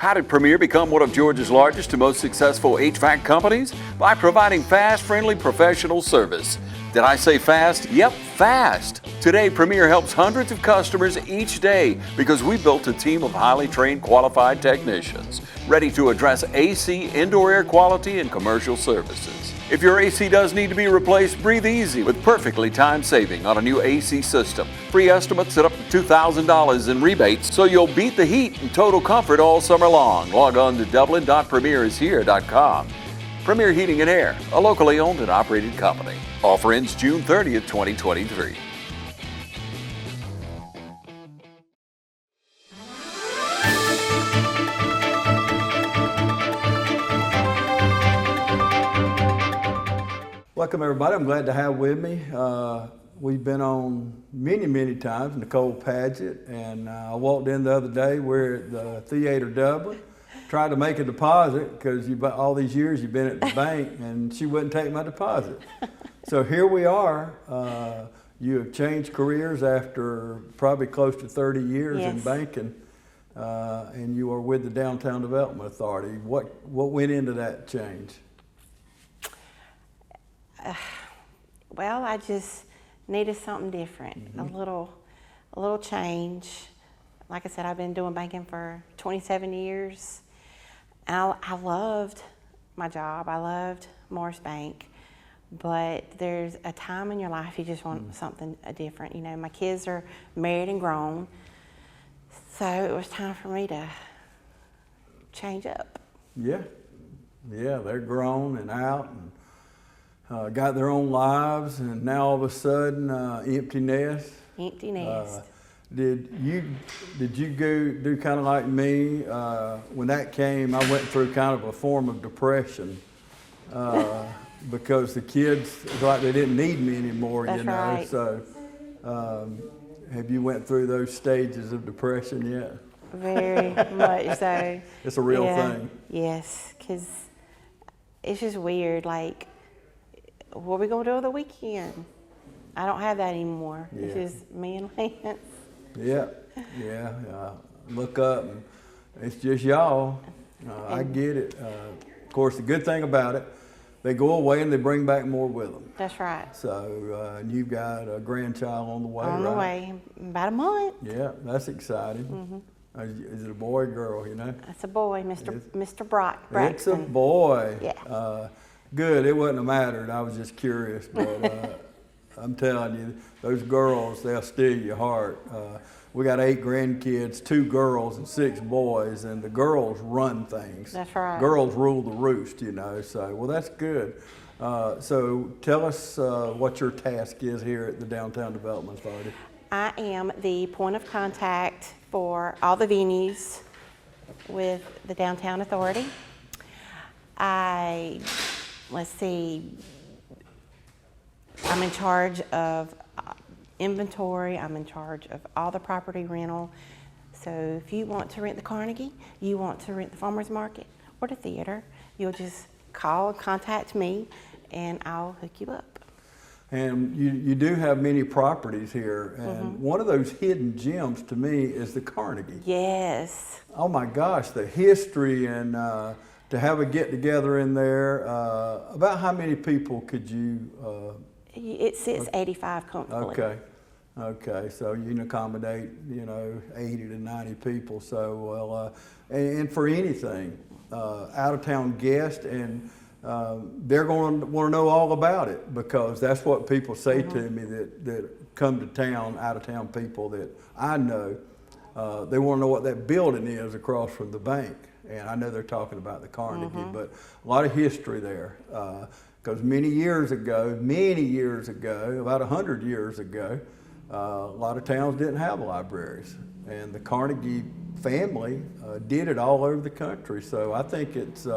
How did Premier become one of Georgia's largest and most successful HVAC companies? By providing fast, friendly, professional service. Did I say fast? Yep, fast. Today, Premier helps hundreds of customers each day because we built a team of highly trained, qualified technicians ready to address AC, indoor air quality, and commercial services. If your AC does need to be replaced, breathe easy with perfectly timed saving on a new AC system. Free estimates at up to $2,000 in rebates, so you'll beat the heat in total comfort all summer long. Log on to dublin.premierishere.com. Premier Heating and Air, a locally owned and operated company. Offer ends June 30th, 2023. Welcome everybody, I'm glad to have with me. We've been on many times, Nicole Paget, and I walked in the other day, we're at the Theater Dublin, tried to make a deposit because all these years you've been at the bank and she wouldn't take my deposit. So here we are. You have changed careers after probably close to 30 years in banking, and you are with the Downtown Development Authority. What went into that change? Well, I just needed something different, a little change. Like I said, I've been doing banking for 27 years. And I loved my job. I loved Morris Bank. But there's a time in your life you just want something different. You know, my kids are married and grown, so it was time for me to change up. Yeah, they're grown and out and got their own lives, and now all of a sudden, empty nest. Empty nest. Did you go do kind of like me? When that came, I went through kind of a form of depression because the kids, it's like they didn't need me anymore. That's you know. Right. So, have you went through those stages of depression yet? Very much so. It's a real thing. Yes, because it's just weird. Like, what are we gonna do over the weekend? I don't have that anymore. Yeah. It's just me and Lance. Yeah. Look up, and it's just y'all. I get it. Of course, the good thing about it, they go away and they bring back more with them. That's right. So, and you've got a grandchild on the way, On the way, about a month. Yeah, that's exciting. Is it a boy or girl, you know? It's a boy, Mr. Braxton. It's a boy. Yeah. Good, it wouldn't have mattered. I was just curious, but I'm telling you, those girls, they'll steal your heart. We got 8 grandkids, 2 girls and 6 boys, and the girls run things. That's right. Girls rule the roost, you know, so, well, that's good. So tell us what your task is here at the Downtown Development Authority. I am the point of contact for all the venues with the Downtown Authority. Let's see, I'm in charge of inventory, I'm in charge of all the property rental. So if you want to rent the Carnegie, you want to rent the Farmers Market or the theater, you'll just call, contact me, and I'll hook you up. And you do have many properties here, and one of those hidden gems to me is the Carnegie. Yes. Oh my gosh, the history and to have a get-together in there. About how many people could you? It sits 85 comfortably. Okay, so you can accommodate, 80 to 90 people. So, well, and for anything, out-of-town guests, and they're going to want to know all about it because that's what people say to me that come to town, out-of-town people that I know. They want to know what that building is across from the bank. And I know they're talking about the Carnegie, but a lot of history there. Because many years ago, about 100 years ago, a lot of towns didn't have libraries. And the Carnegie family did it all over the country. So I think it's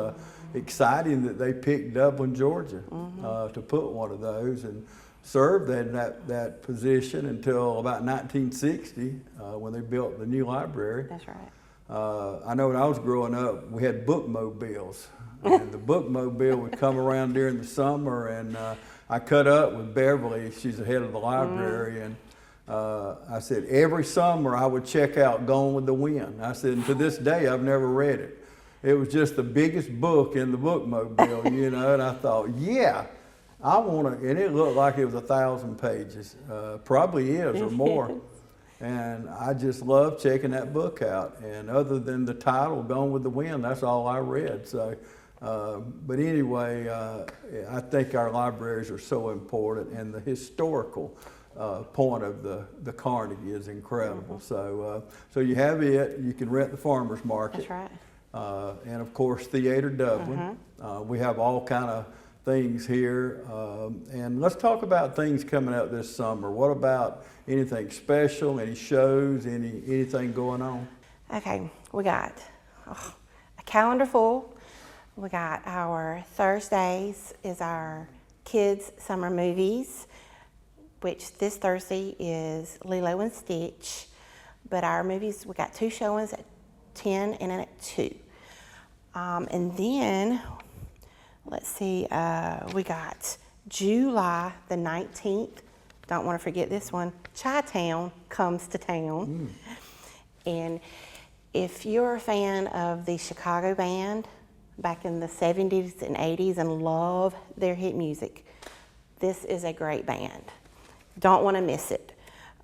exciting that they picked Dublin, Georgia to put one of those and served that position until about 1960 when they built the new library. That's right. I know when I was growing up, we had bookmobiles, and the bookmobile would come around during the summer, and I cut up with Beverly. She's the head of the library, and I said, every summer I would check out Gone with the Wind. I said, and to this day, I've never read it. It was just the biggest book in the bookmobile, you know, and I thought, yeah, I want to, and it looked like it was 1,000 pages. Probably is or more. And I just love checking that book out. And other than the title, Gone with the Wind, that's all I read. So, but anyway, I think our libraries are so important, and the historical point of the Carnegie is incredible. So you have it. You can rent the farmers market. That's right. And of course, Theater Dublin. We have all kind of things here. And let's talk about things coming up this summer. What about anything special, any shows, anything going on? Okay, we got a calendar full. We got our Thursdays is our kids' summer movies, which this Thursday is Lilo and Stitch. But our movies, we got 2 showings at 10 and at 2. And then, let's see, we got July the 19th. Don't want to forget this one. Chi-Town comes to town. And if you're a fan of the Chicago band back in the 70s and 80s and love their hit music, this is a great band. Don't want to miss it.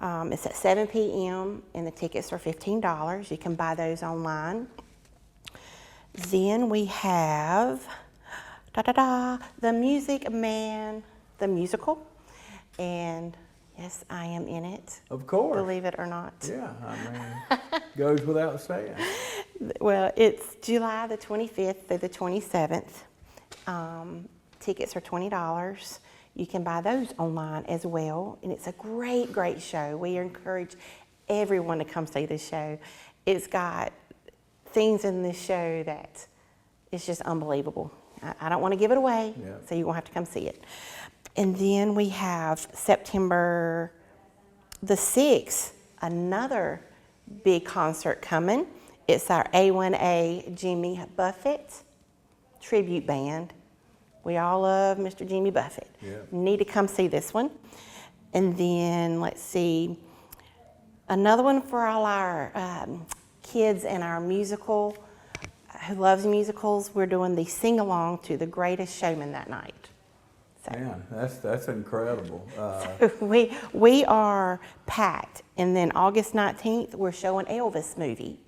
It's at 7 p.m. and the tickets are $15. You can buy those online. Then we have The Music Man, the musical. And yes, I am in it. Of course. Believe it or not. Yeah, I mean, goes without saying. Well, it's July the 25th through the 27th. Tickets are $20. You can buy those online as well. And it's a great, great show. We encourage everyone to come see this show. It's got things in this show that it's just unbelievable. I don't want to give it away, so you're going to have to come see it. And then we have September the 6th, another big concert coming. It's our A1A Jimmy Buffett tribute band. We all love Mr. Jimmy Buffett. Yeah. You need to come see this one. And then, let's see, another one for all our kids and our musical, who loves musicals. We're doing the sing-along to The Greatest Showman that night. So, Man, that's incredible. we are packed. And then August 19th, we're showing Elvis movie.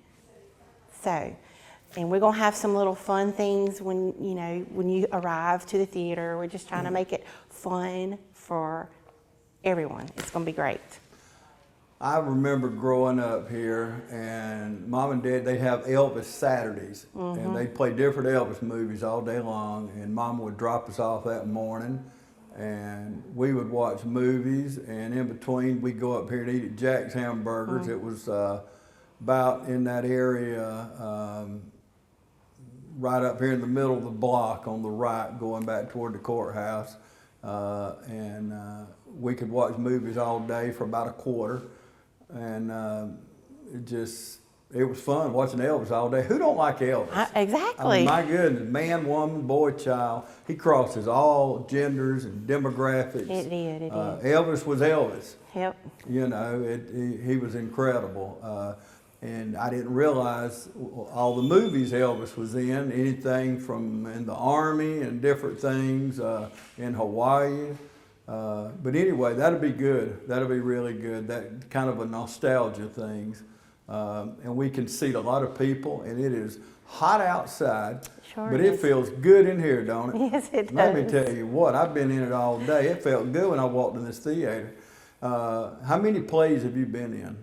So, and we're gonna have some little fun things when you arrive to the theater. We're just trying to make it fun for everyone. It's gonna be great. I remember growing up here, and Mom and Dad, they'd have Elvis Saturdays, and they'd play different Elvis movies all day long, and Mom would drop us off that morning, and we would watch movies, and in between, we'd go up here and eat at Jack's Hamburgers. It was about in that area, right up here in the middle of the block on the right, going back toward the courthouse, and we could watch movies all day for about a quarter. And it was fun watching Elvis all day. Who don't like Elvis? Exactly. I mean, my goodness, man, woman, boy, child. He crosses all genders and demographics. It did. Elvis was Elvis. Yep. You know, he was incredible. And I didn't realize all the movies Elvis was in, anything from in the Army and different things in Hawaii. But anyway, that'll be good. That'll be really good. That kind of a nostalgia things. And we can seat a lot of people, and it is hot outside, Sure but is. it feels good in here, don't it? Yes, it does. Let me tell you what, I've been in it all day. It felt good when I walked in this theater. How many plays have you been in?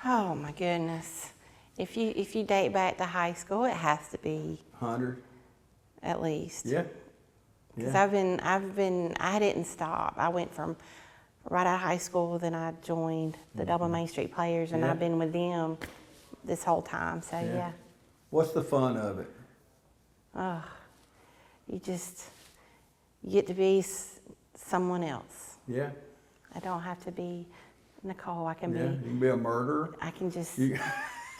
Oh my goodness. If you date back to high school, it has to be 100? at least. Yeah. Because I didn't stop. I went from right out of high school, then I joined the Dublin Main Street Players, and Yeah. I've been with them this whole time. So yeah. What's the fun of it? Oh, you get to be someone else. Yeah. I don't have to be Nicole. I can Yeah. You be. can be a murderer. I can just You,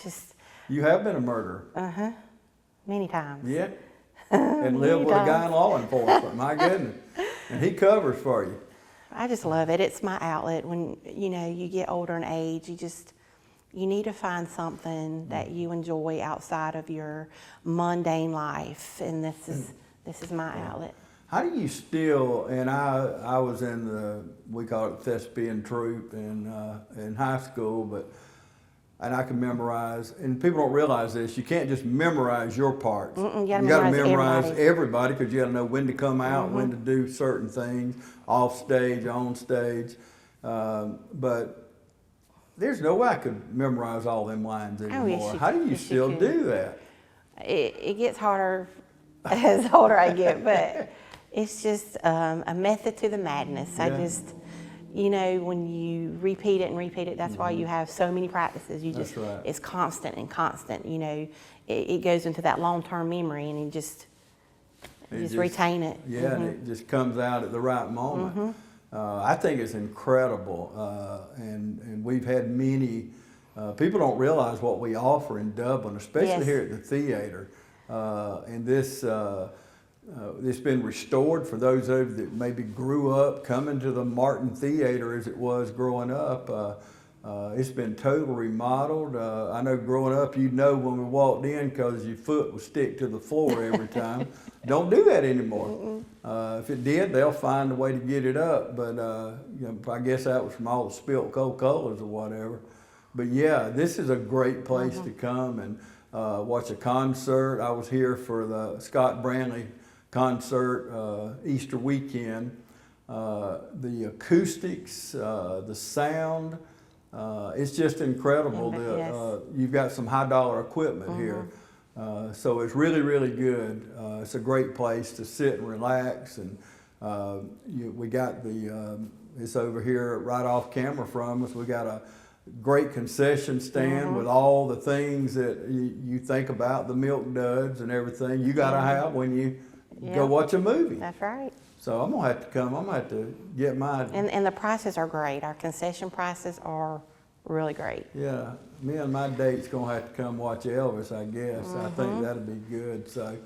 just you have been a murderer. many times. Yeah. And live with a guy in law enforcement. My goodness. And he covers for you. I just love it. It's my outlet. When you get older in age, you need to find something that you enjoy outside of your mundane life, and this is my outlet. How do you still, and I was in we call it thespian troupe in high school, and I can memorize, and people don't realize this, you can't just memorize your parts. You gotta memorize everybody because you gotta know when to come out, when to do certain things, off stage, on stage. But there's no way I could memorize all them lines anymore. How do you still do that? It gets harder as older I get, but it's just a method to the madness. Yeah. I just, when you repeat it and repeat it, that's why you have so many practices. That's right. It's constant and constant. It goes into that long-term memory, and you just retain it. Yeah, and it just comes out at the right moment. I think it's incredible, and we've had many. People don't realize what we offer in Dublin, especially here at the theater. And this it's been restored for those of you that maybe grew up coming to the Martin Theater as it was growing up. It's been totally remodeled. I know growing up, when we walked in because your foot would stick to the floor every time. Don't do that anymore. If it did, they'll find a way to get it up. But I guess that was from all the spilt Coca-Colas or whatever. But yeah, this is a great place to come and watch a concert. I was here for the Scott Brantley concert Easter weekend. The acoustics, the sound, it's just incredible. You've got some high dollar equipment here. So it's really, really good. It's a great place to sit and relax. And we got it's over here right off camera from us. We got a great concession stand with all the things that you think about, the milk duds and everything you got to have when you go watch a movie. That's right. So I'm going to have to come. I'm going to have to get mine. And the prices are great. Our concession prices are really great. Yeah. Me and my date's going to have to come watch Elvis, I guess. I think that'll be good. So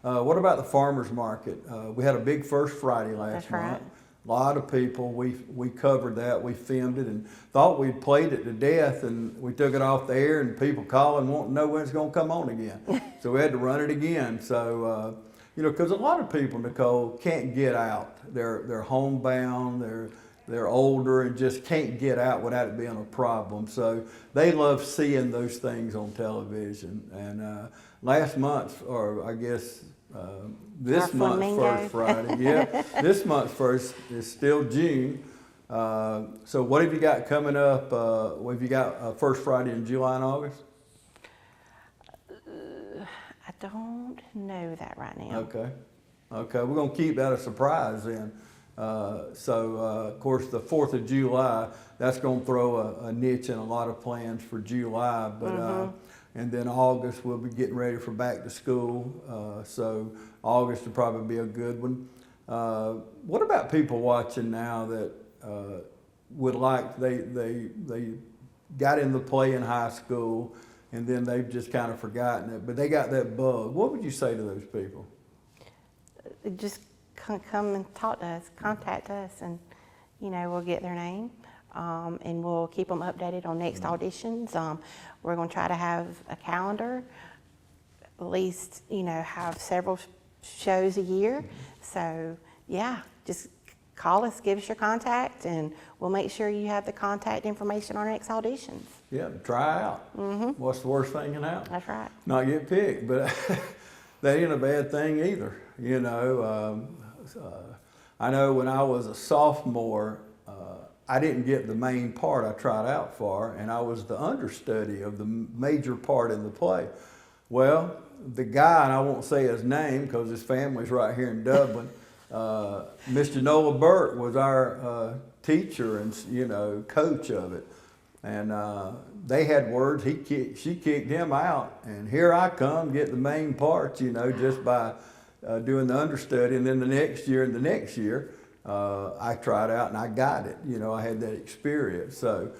what about the farmer's market? We had a big First Friday last month. Right. A lot of people. We covered that. We filmed it and thought we'd played it to death, and we took it off the air, and people calling wanting to know when it's going to come on again. So we had to run it again. So, because a lot of people, Nicole, can't get out. They're homebound. They're older and just can't get out without it being a problem. So they love seeing those things on television. And last month, or I guess this month's First Friday, this month's first is still June. So what have you got coming up? What have you got First Friday in July and August? I don't know that right now. Okay, we're going to keep that a surprise then. Of course, the 4th of July, that's going to throw a niche in a lot of plans for July. But and then August, we'll be getting ready for back to school. So August will probably be a good one. What about people watching now that would like, they got into play in high school and then they've just kind of forgotten it, but they got that bug? What would you say to those people? Just come and talk to us, contact us, and we'll get their name, and we'll keep them updated on next auditions. We're going to try to have a calendar, at least have several shows a year. So yeah, just call us, give us your contact, and we'll make sure you have the contact information on our next auditions. Yeah, try out. What's the worst thing can happen? That's right. Not get picked, but that ain't a bad thing either. I know when I was a sophomore, I didn't get the main part I tried out for, and I was the understudy of the major part in the play. Well, the guy, and I won't say his name because his family's right here in Dublin, Mr. Noah Burt was our teacher and coach of it. And they had words. She kicked him out, and here I come get the main parts, just by doing the understudy. And then the next year, I tried out and I got it. I had that experience. So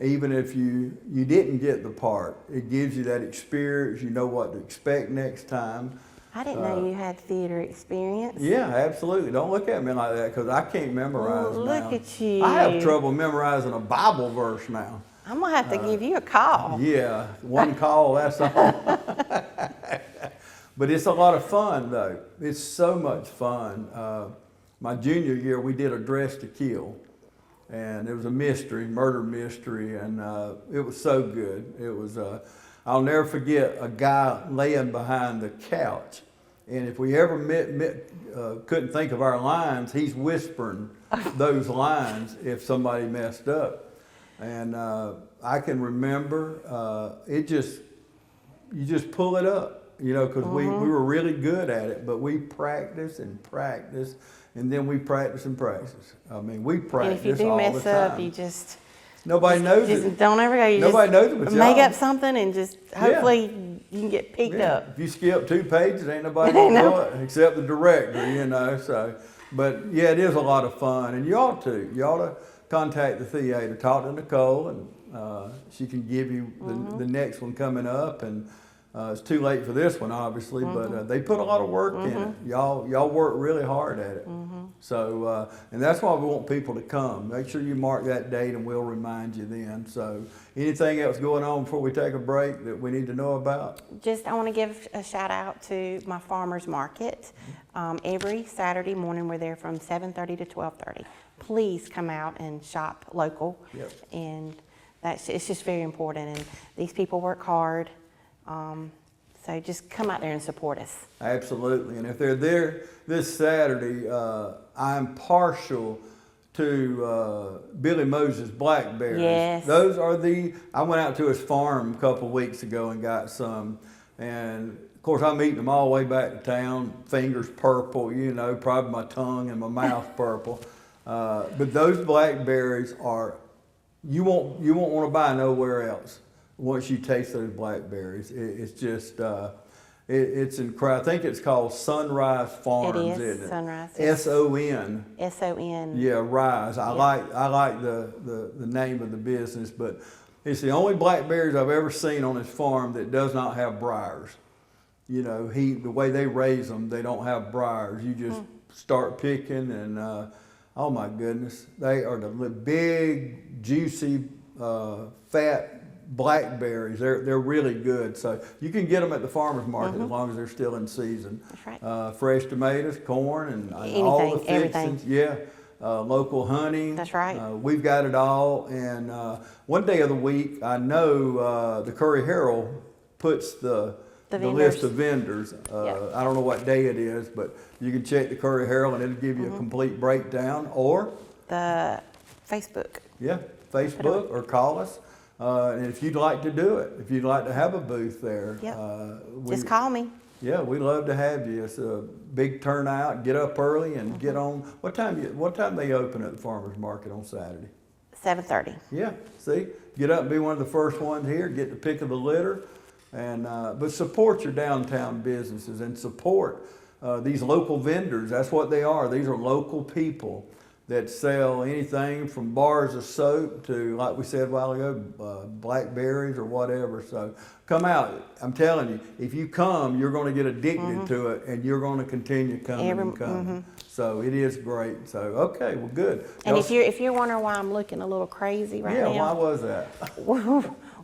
even if you didn't get the part, it gives you that experience. You know what to expect next time. I didn't know you had theater experience. Yeah, absolutely. Don't look at me like that because I can't memorize now. Look at you. I have trouble memorizing a Bible verse now. I'm going to have to give you a call. Yeah, one call, that's all. But it's a lot of fun, though. It's so much fun. My junior year, we did a Dress to Kill. And it was a mystery, murder mystery, and it was so good. It was, I'll never forget a guy laying behind the couch. And if we ever couldn't think of our lines, he's whispering those lines if somebody messed up. And I can remember, you just pull it up, you know, because we were really good at it, but we practiced and practiced, and then we practice and practice. I mean, we practice all the time. And if you do mess up, you just... Nobody knows it. Don't ever go. You Nobody knows it but make y'all. up something and just hopefully you can get picked up. If you skip 2 pages, ain't nobody gonna know it except the director, you know. So, but yeah, it is a lot of fun, and you ought to contact the theater, talk to Nicole, and she can give you the next one coming up. And it's too late for this one, obviously, but they put a lot of work in it. Y'all work really hard at it. So, and that's why we want people to come. Make sure you mark that date, and we'll remind you then. So, anything else going on before we take a break that we need to know about? I want to give a shout out to my farmers market. Every Saturday morning, we're there from 7:30 to 12:30. Please come out and shop local. Yep. And it's just very important. And these people work hard. So just come out there and support us. Absolutely. And if they're there this Saturday, I'm partial to Billy Moses blackberries. Yes. Those are I went out to his farm a couple of weeks ago and got some. And of course, I'm eating them all the way back to town, fingers purple, you know, probably my tongue and my mouth purple. But those blackberries you won't want to buy nowhere else. Once you taste those blackberries, it's just, it's incredible. I think it's called Sunrise Farms, it is, isn't it? Sunrise. S-O-N. S-O-N. Yeah, Rise. I like the name of the business, but it's the only blackberries I've ever seen on his farm that does not have briars. You know, the way they raise them, they don't have briars. You just start picking, and oh my goodness, they are the big, juicy, fat blackberries. They're really good. So you can get them at the farmers market as long as they're still in season. That's right. Fresh tomatoes, corn, and anything, all the fixings. everything. Yeah. Local honey. That's right. We've got it all. And one day of the week, I know the Curry Herald puts the list of vendors. I don't know what day it is, but you can check the Curry Herald and it'll give you a complete breakdown. Or the Facebook. Yeah, Facebook, or call us. And if you'd like to do it, if you'd like to have a booth there, just call me. Yeah, we'd love to have you. It's a big turnout. Get up early and get on. What time they open at the farmers market on Saturday? 7:30. Yeah, see, get up and be one of the first ones here. Get the pick of the litter, and but support your downtown businesses and support these local vendors. That's what they are. These are local people that sell anything from bars of soap to, like we said a while ago, blackberries or whatever. So come out. I'm telling you, if you come, you're going to get addicted to it, and you're going to continue coming. So it is great. So okay, well, good. And if you're wondering why I'm looking a little crazy right now, why was that?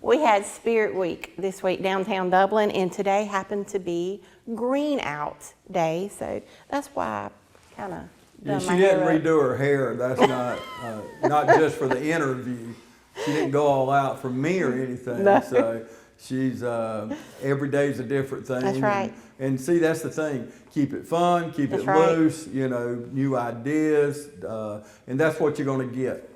We had Spirit Week this week downtown Dublin, and today happened to be Green Out Day. So that's why I kind of. Yeah, she didn't redo her hair. That's not just for the interview. She didn't go all out for me or anything. No. So she's every day's a different thing. That's right. And see, that's the thing. Keep it fun. Keep it loose. You know, new ideas, and that's what you're going to get.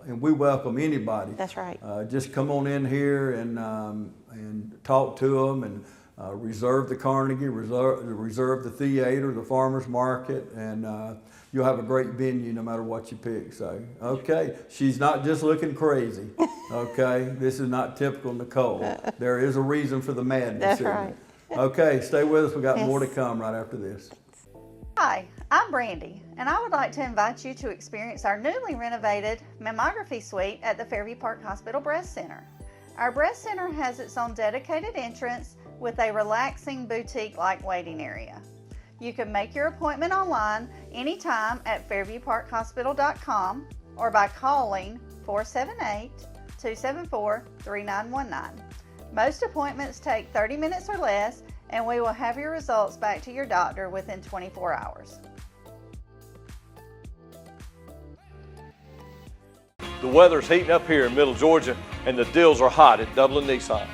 And we welcome anybody. That's right. Just come on in here and talk to them and. Reserve the Carnegie, reserve the theater, the farmers market, and you'll have a great venue no matter what you pick. So, okay, she's not just looking crazy. Okay, this is not typical Nicole. There is a reason for the madness. That's right. Okay, stay with us. We got more to come right after this. Hi, I'm Brandy, and I would like to invite you to experience our newly renovated mammography suite at the Fairview Park Hospital Breast Center. Our breast center has its own dedicated entrance with a relaxing boutique-like waiting area. You can make your appointment online anytime at fairviewparkhospital.com or by calling 478-274-3919. Most appointments take 30 minutes or less, and we will have your results back to your doctor within 24 hours. The weather's heating up here in Middle Georgia, and the deals are hot at Dublin Nissan.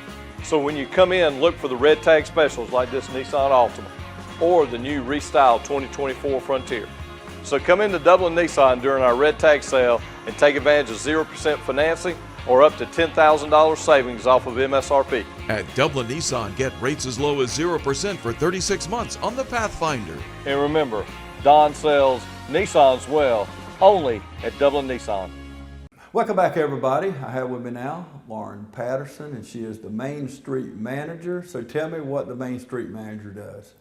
So when you come in, look for the red tag specials like this Nissan Altima or the new restyled 2024 Frontier. So come into Dublin Nissan during our red tag sale and take advantage of 0% financing or up to $10,000 savings off of MSRP. At Dublin Nissan, get rates as low as 0% for 36 months on the Pathfinder. And remember, Don sells Nissans well, only at Dublin Nissan. Welcome back, everybody. I have with me now Lauren Patterson, and she is the Main Street Manager. So tell me what the Main Street Manager does.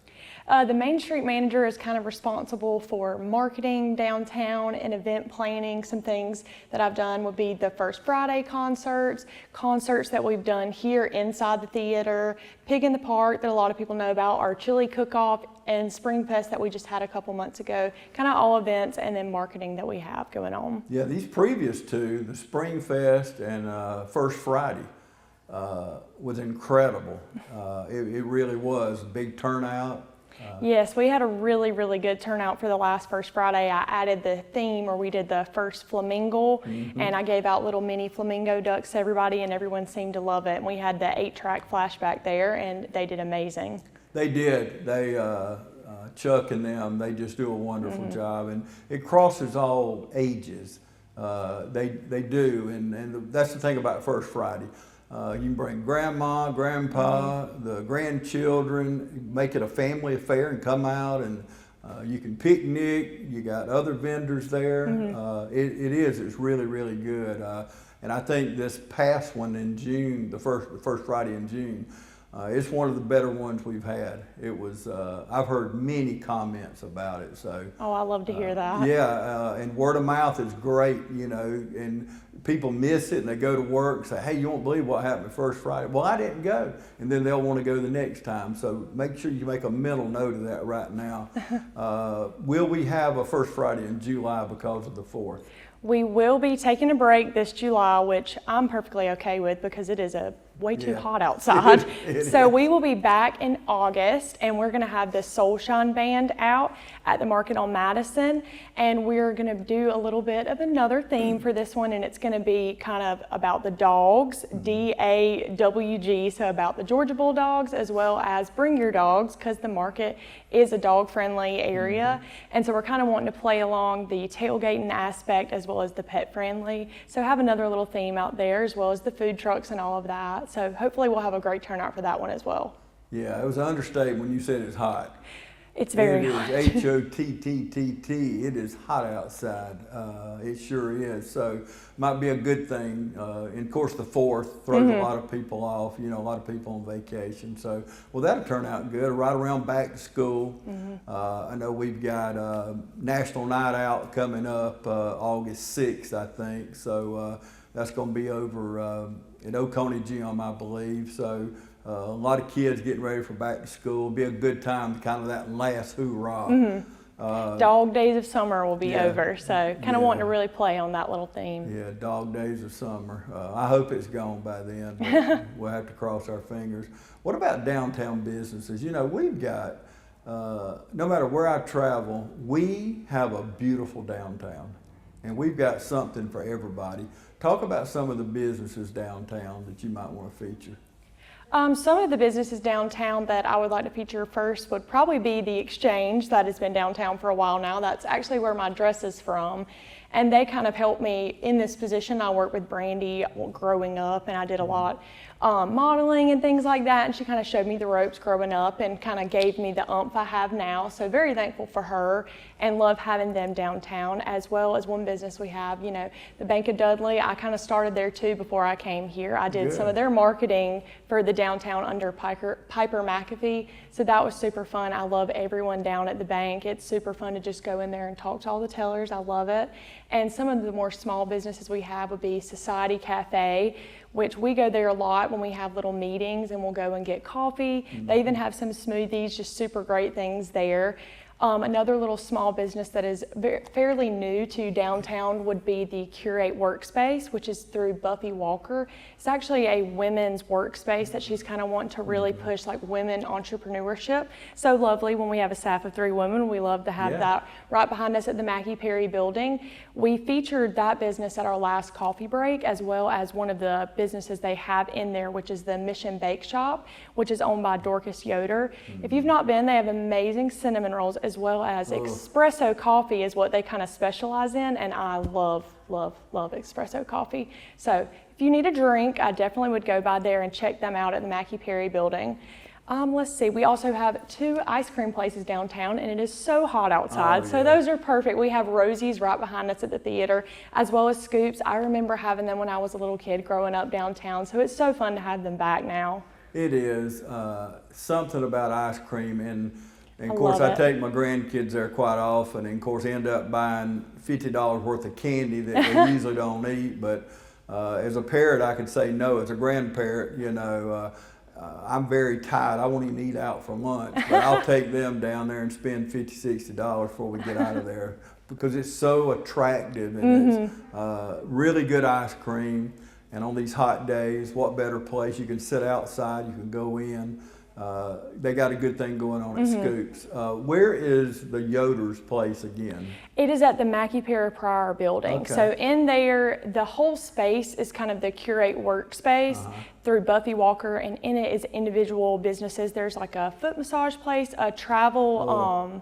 The Main Street Manager is kind of responsible for marketing downtown and event planning. Some things that I've done would be the First Friday concerts that we've done here inside the theater, Pig in the Park that a lot of people know about, our chili cook-off, and Spring Fest that we just had a couple months ago. Kind of all events and then marketing that we have going on. Yeah, these previous two, the Spring Fest and First Friday, was incredible. It really was a big turnout. Yes, we had a really, really good turnout for the last First Friday. I added the theme where we did the first flamingo, and I gave out little mini flamingo ducks to everybody, and everyone seemed to love it. And we had the 8-track flashback there, and they did amazing. They did. They, Chuck and them, they just do a wonderful job, and it crosses all ages. They do, and that's the thing about First Friday. You can bring grandma, grandpa, the grandchildren, make it a family affair and come out, and you can picnic. You got other vendors there. It's really, really good. And I think this past one in June, the first Friday in June, it's one of the better ones we've had. It was, I've heard many comments about it. So. Oh, I love to hear that. Yeah, and word of mouth is great, you know, and people miss it and they go to work and say, hey, you won't believe what happened First Friday. Well, I didn't go. And then they'll want to go the next time. So make sure you make a mental note of that right now. Will we have a First Friday in July because of the 4th? We will be taking a break this July, which I'm perfectly okay with because it is way too hot outside. So we will be back in August, and we're going to have the Soul Shine Band out at the Market on Madison, and we're going to do a little bit of another theme for this one, and it's going to be kind of about the dogs, DAWG, so about the Georgia Bulldogs, as well as bring your dogs, because the market is a dog-friendly area, and so we're kind of wanting to play along the tailgating aspect as well as the pet-friendly. So have another little theme out there, as well as the food trucks and all of that. So hopefully we'll have a great turnout for that one as well. Yeah, it was an understatement when you said it's hot. It's very hot. It is HOTTTT. It is hot outside. It sure is. So might be a good thing. And of course, the 4th throws a lot of people off. You know, a lot of people on vacation. So, well, that'll turn out good. Right around back to school. I know we've got National Night Out coming up August 6th, I think. So that's going to be over at Oconee Gym, I believe. So a lot of kids getting ready for back to school. It'll be a good time, kind of that last hoorah. Dog days of summer will be over, so kind of wanting to really play on that little theme. Yeah, dog days of summer. I hope it's gone by then, but we'll have to cross our fingers. What about downtown businesses? You know, we've got, no matter where I travel, we have a beautiful downtown, and we've got something for everybody. Talk about some of the businesses downtown that you might want to feature. Some of the businesses downtown that I would like to feature first would probably be the Exchange that has been downtown for a while now. That's actually where my dress is from. And they kind of helped me in this position. I worked with Brandy growing up, and I did a lot modeling and things like that. And she kind of showed me the ropes growing up and kind of gave me the oomph I have now. So very thankful for her and love having them downtown, as well as one business we have, you know, the Bank of Dudley. I kind of started there too before I came here. I did some of their marketing for the downtown under Piper McAfee. So that was super fun. I love everyone down at the bank. It's super fun to just go in there and talk to all the tellers. I love it. And some of the more small businesses we have would be Society Cafe, which we go there a lot when we have little meetings, and we'll go and get coffee. They even have some smoothies, just super great things there. Another little small business that is fairly new to downtown would be the Curate Workspace, which is through Buffy Walker. It's actually a women's workspace that she's kind of wanting to really push, like women entrepreneurship. So lovely when we have a staff of 3 women. We love to have that right behind us at the Mackey Perry building. We featured that business at our last coffee break, as well as one of the businesses they have in there, which is the Mission Bake Shop, which is owned by Dorcas Yoder. If you've not been, they have amazing cinnamon rolls, as well as espresso coffee is what they kind of specialize in, and I love espresso coffee. So if you need a drink, I definitely would go by there and check them out at the Mackey Perry building. Let's see, we also have 2 ice cream places downtown, and it is so hot outside, so those are perfect. We have Rosie's right behind us at the theater, as well as Scoops. I remember having them when I was a little kid growing up downtown, so it's so fun to have them back now. It is something about ice cream, and of course I take my grandkids there quite often, and of course end up buying $50 worth of candy that they usually don't eat. But as a parent, I could say no. As a grandparent, you know, I'm very tired. I won't even eat out for lunch, but I'll take them down there and spend $50, $60 before we get out of there, because it's so attractive, and it's really good ice cream. And on these hot days, what better place? You can sit outside, you can go in. They got a good thing going on at Scoops. Where is the Yoder's place again? It is at the Mackey Perry Pryor building. Okay. So in there, the whole space is kind of the Curate Workspace through Buffy Walker, and in it is individual businesses. There's like a foot massage place, a travel,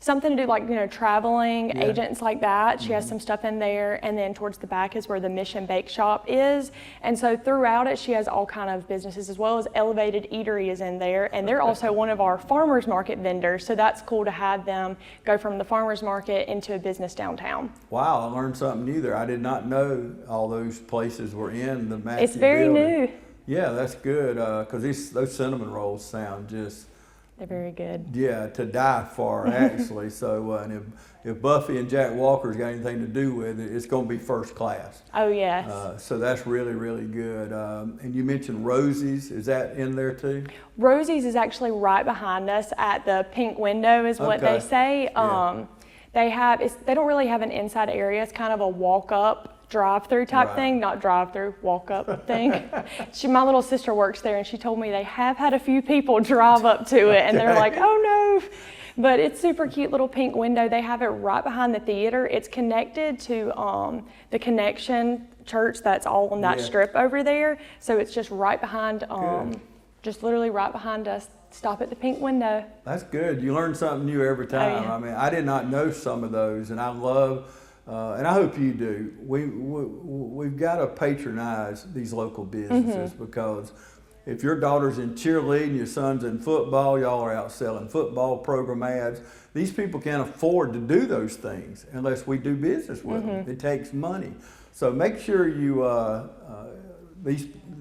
something to do like, you know, traveling agents like that. She has some stuff in there, and then towards the back is where the Mission Bake Shop is. And so throughout it, she has all kind of businesses, as well as Elevated Eatery is in there, and they're also one of our farmers market vendors. So that's cool to have them go from the farmers market into a business downtown. Wow, I learned something new there. I did not know all those places were in the Mackey It's very building. new. Yeah, that's good, because those cinnamon rolls sound just, They're very good. yeah, to die for, actually. So, and if Buffy and Jack Walker's got anything to do with it, it's going to be first class. Oh, yes. So that's really, really good. And you mentioned Rosie's. Is that in there too? Rosie's is actually right behind us at the pink window is what they say. Yeah. They don't really have an inside area. It's kind of a walk-up, drive-through type thing, not drive-through, walk-up thing. My little sister works there, and she told me they have had a few people drive up to it, and they're like, oh no. But it's super cute little pink window. They have it right behind the theater. It's connected to the Connection Church that's all on that strip over there. So it's just right behind, just literally right behind us. Stop at the pink window. That's good. You learn something new every time. I mean, I did not know some of those, and I love, and I hope you do. We've got to patronize these local businesses, because if your daughter's in cheerleading, your son's in football, y'all are out selling football program ads. These people can't afford to do those things unless we do business with them. It takes money. So make sure you,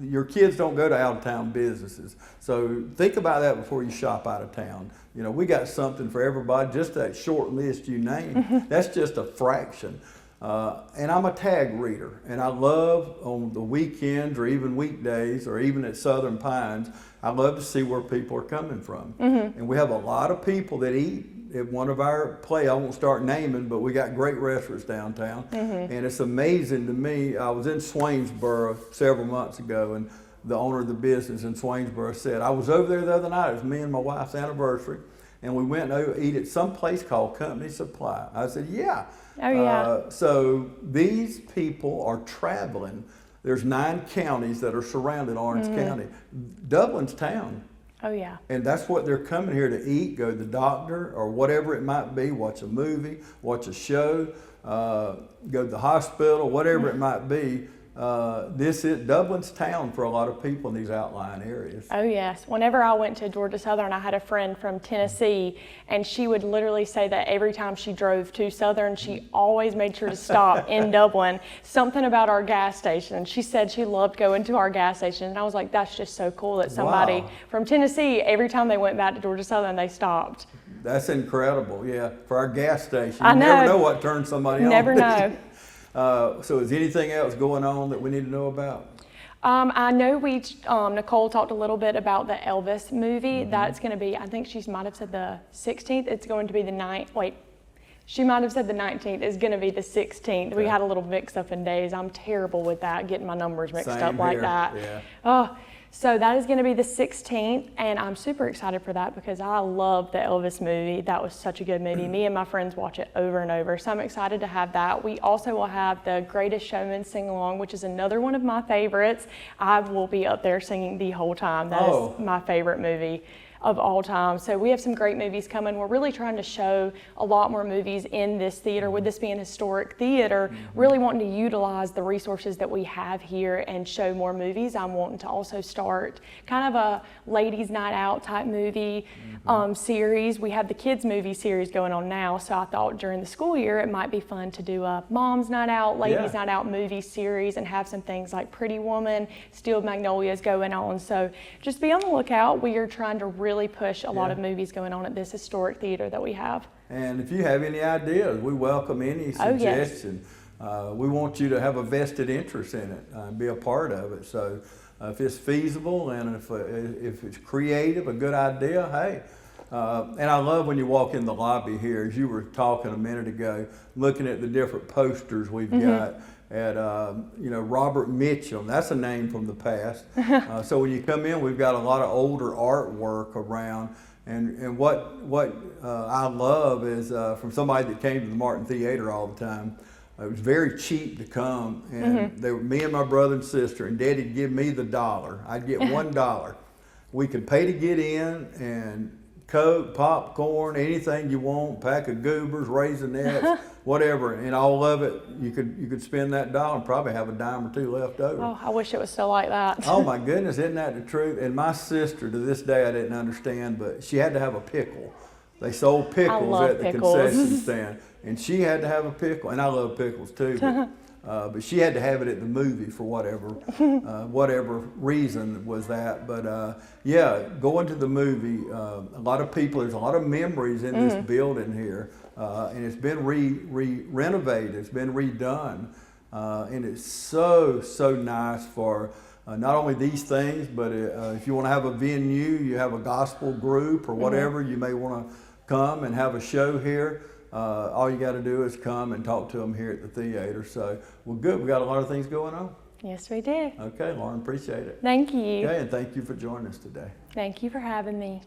your kids don't go to out-of-town businesses. So think about that before you shop out of town. You know, we got something for everybody. Just that short list you named, that's just a fraction. And I'm a tag reader, and I love on the weekends or even weekdays or even at Southern Pines, I love to see where people are coming from. And we have a lot of people that eat at one of our I won't start naming, but we got great restaurants downtown. And it's amazing to me. I was in Swainsboro several months ago, and the owner of the business in Swainsboro said, I was over there the other night. It was me and my wife's anniversary, and we went and eat at some place called Company Supply. I said, yeah. Oh, yeah. So these people are traveling. There's 9 counties that are surrounding Orange County. Dublin's town. Oh, yeah. And that's what they're coming here to eat, go to the doctor or whatever it might be, watch a movie, watch a show, go to the hospital, whatever it might be. Dublin's town for a lot of people in these outlying areas. Oh yes. Whenever I went to Georgia Southern, I had a friend from Tennessee, and she would literally say that every time she drove to Southern, she always made sure to stop in Dublin. Something about our gas station. She said she loved going to our gas station, and I was like, that's just so cool that somebody Wow. from Tennessee, every time they went back to Georgia Southern, they stopped. That's incredible, yeah. For our gas station, I you never know. know what turns somebody on. Never know. So is anything else going on that we need to know about? I know Nicole talked a little bit about the Elvis movie. That's going to be, I think she might have said the 16th. It's going to be the 9th. Wait, she might have said the 19th. It's going to be the 16th. We had a little mix up in days. I'm terrible with that, getting my numbers mixed Same up like here, that. yeah. So that is going to be the 16th, and I'm super excited for that because I love the Elvis movie. That was such a good movie. Me and my friends watch it over and over, so I'm excited to have that. We also will have the Greatest Showman sing-along, which is another one of my favorites. I will be up there singing the whole time. That is my favorite movie of all time. So we have some great movies coming. We're really trying to show a lot more movies in this theater. With this being a historic theater, really wanting to utilize the resources that we have here and show more movies. I'm wanting to also start kind of a ladies' night out type movie series. We have the kids movie series going on now, so I thought during the school year it might be fun to do a mom's night out, ladies' night out movie series and have some things like Pretty Woman, Steel Magnolias going on. So just be on the lookout. We are trying to really push a lot of movies going on at this historic theater that we have. And if you have any ideas, we welcome any suggestion. We want you to have a vested interest in it and be a part of it. So if it's feasible and if it's creative, a good idea, hey. And I love when you walk in the lobby here, as you were talking a minute ago, looking at the different posters we've got at, Robert Mitchum. That's a name from the past. So when you come in, we've got a lot of older artwork around. And what I love is from somebody that came to the Martin Theater all the time. It was very cheap to come, and they were me and my brother and sister, and Daddy'd give me the $1. I'd get $1. We could pay to get in, and Coke, popcorn, anything you want, pack of goobers, Raisinets, whatever, and all of it, you could spend that $1 and probably have a dime or two left over. Oh, I wish it was so like that. Oh my goodness, isn't that the truth? And my sister, to this day, I didn't understand, but she had to have a pickle. They sold pickles at the concession stand, and she had to have a pickle, and I love pickles too. But she had to have it at the movie for whatever reason was that. But yeah, going to the movie, a lot of people, there's a lot of memories in this building here, and it's been renovated, it's been redone, and it's so nice for not only these things, but if you want to have a venue, you have a gospel group or whatever, you may want to come and have a show here. All you got to do is come and talk to them here at the theater. So, well, good. We got a lot of things going on. Yes, we do. Okay, Lauren, appreciate it. Thank you. Okay, and thank you for joining us today. Thank you for having me.